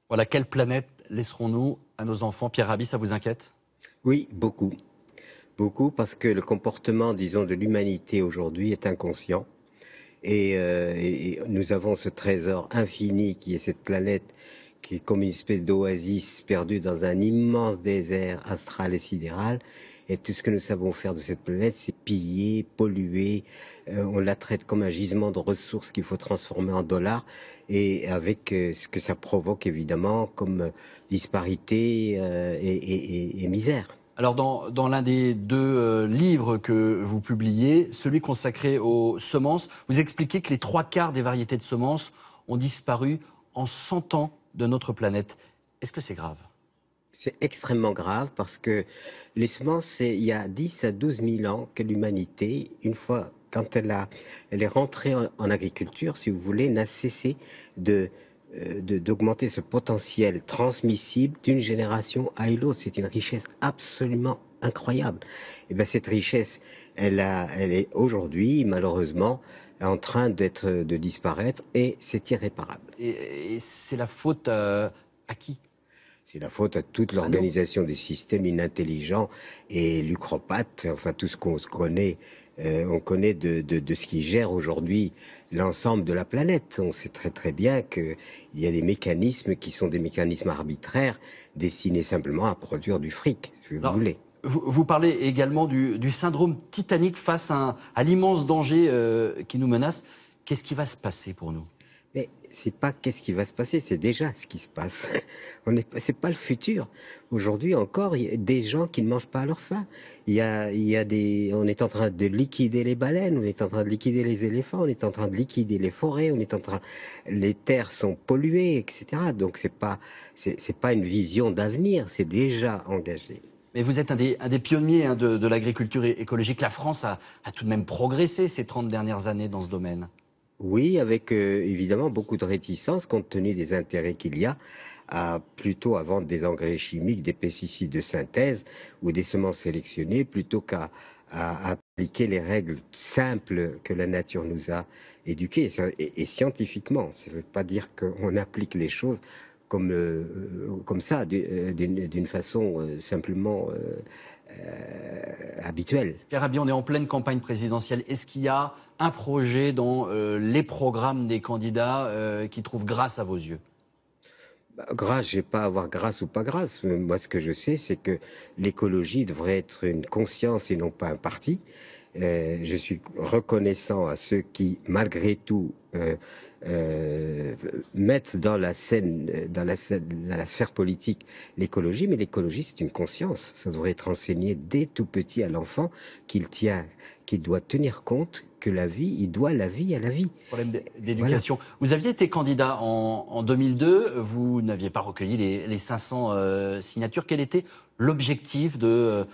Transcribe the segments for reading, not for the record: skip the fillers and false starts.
Voilà, quelle planète laisserons-nous à nos enfants? Pierre Rabhi, ça vous inquiète? Oui, beaucoup. Beaucoup parce que le comportement, disons, de l'humanité aujourd'hui est inconscient. Et nous avons ce trésor infini qui est cette planète qui est comme une espèce d'oasis perdue dans un immense désert astral et sidéral. Et tout ce que nous savons faire de cette planète, c'est piller, polluer. On la traite comme un gisement de ressources qu'il faut transformer en dollars. Et avec ce que ça provoque, évidemment, comme disparité et misère. Alors dans l'un des deux livres que vous publiez, celui consacré aux semences, vous expliquez que les 3/4 des variétés de semences ont disparu en 100 ans de notre planète. Est-ce que c'est grave? C'est extrêmement grave parce que les semences, il y a 10 à 12 000 ans que l'humanité, une fois, quand elle est rentrée en agriculture, si vous voulez, n'a cessé d'augmenter ce potentiel transmissible d'une génération à l'autre. C'est une richesse absolument incroyable. Et bien cette richesse, elle est aujourd'hui, malheureusement, en train de disparaître et c'est irréparable. Et c'est la faute à qui? C'est la faute à toute l'organisation des systèmes inintelligents et lucropathes, enfin tout ce qu'on connaît. On connaît de ce qui gère aujourd'hui l'ensemble de la planète. On sait très très bien qu'il y a des mécanismes qui sont des mécanismes arbitraires destinés simplement à produire du fric, si vous voulez. Vous parlez également du syndrome titanique face à l'immense danger qui nous menace. Qu'est-ce qui va se passer pour nous? Mais c'est pas qu'est-ce qui va se passer, c'est déjà ce qui se passe. C'est pas le futur. Aujourd'hui encore, il y a des gens qui ne mangent pas à leur faim. On est en train de liquider les baleines, on est en train de liquider les éléphants, on est en train de liquider les forêts, les terres sont polluées, etc. Donc c'est pas une vision d'avenir, c'est déjà engagé. Mais vous êtes un des pionniers de l'agriculture écologique. La France a tout de même progressé ces 30 dernières années dans ce domaine. Oui, avec évidemment beaucoup de réticence compte tenu des intérêts qu'il y a plutôt à vendre des engrais chimiques, des pesticides de synthèse ou des semences sélectionnées plutôt qu'à appliquer les règles simples que la nature nous a éduquées et scientifiquement. Ça ne veut pas dire qu'on applique les choses comme ça, d'une façon simplement habituelle. Pierre Rabhi, on est en pleine campagne présidentielle. Est-ce qu'il y a un projet dans les programmes des candidats qui trouve grâce à vos yeux? Grâce, je ne vais pas avoir grâce ou pas grâce. Moi, ce que je sais, c'est que l'écologie devrait être une conscience et non pas un parti. Je suis reconnaissant à ceux qui, malgré tout, mettent dans la sphère politique l'écologie, mais l'écologie c'est une conscience. Ça devrait être enseigné dès tout petit à l'enfant qu'il doit tenir compte que la vie, il doit la vie à la vie. Problème d'éducation. Voilà. Vous aviez été candidat en 2002, vous n'aviez pas recueilli les 500 signatures. Quel était l'objectif de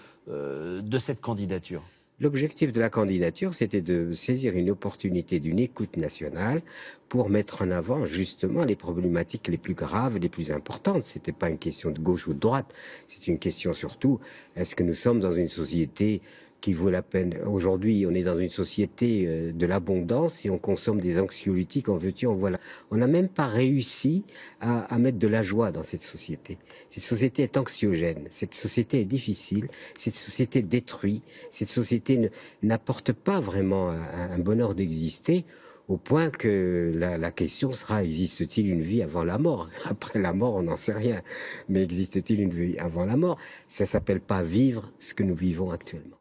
cette candidature? L'objectif de la candidature, c'était de saisir une opportunité d'une écoute nationale pour mettre en avant justement les problématiques les plus graves, les plus importantes. C'était pas une question de gauche ou de droite, c'est une question surtout, est-ce que nous sommes dans une société qui vaut la peine? Aujourd'hui, on est dans une société de l'abondance et on consomme des anxiolytiques, en veux-tu, en voilà. On n'a même pas réussi à mettre de la joie dans cette société. Cette société est anxiogène, cette société est difficile, cette société détruit, cette société n'apporte pas vraiment un bonheur d'exister, au point que la question sera, existe-t-il une vie avant la mort? Après la mort, on n'en sait rien. Mais existe-t-il une vie avant la mort? Ça s'appelle pas vivre ce que nous vivons actuellement.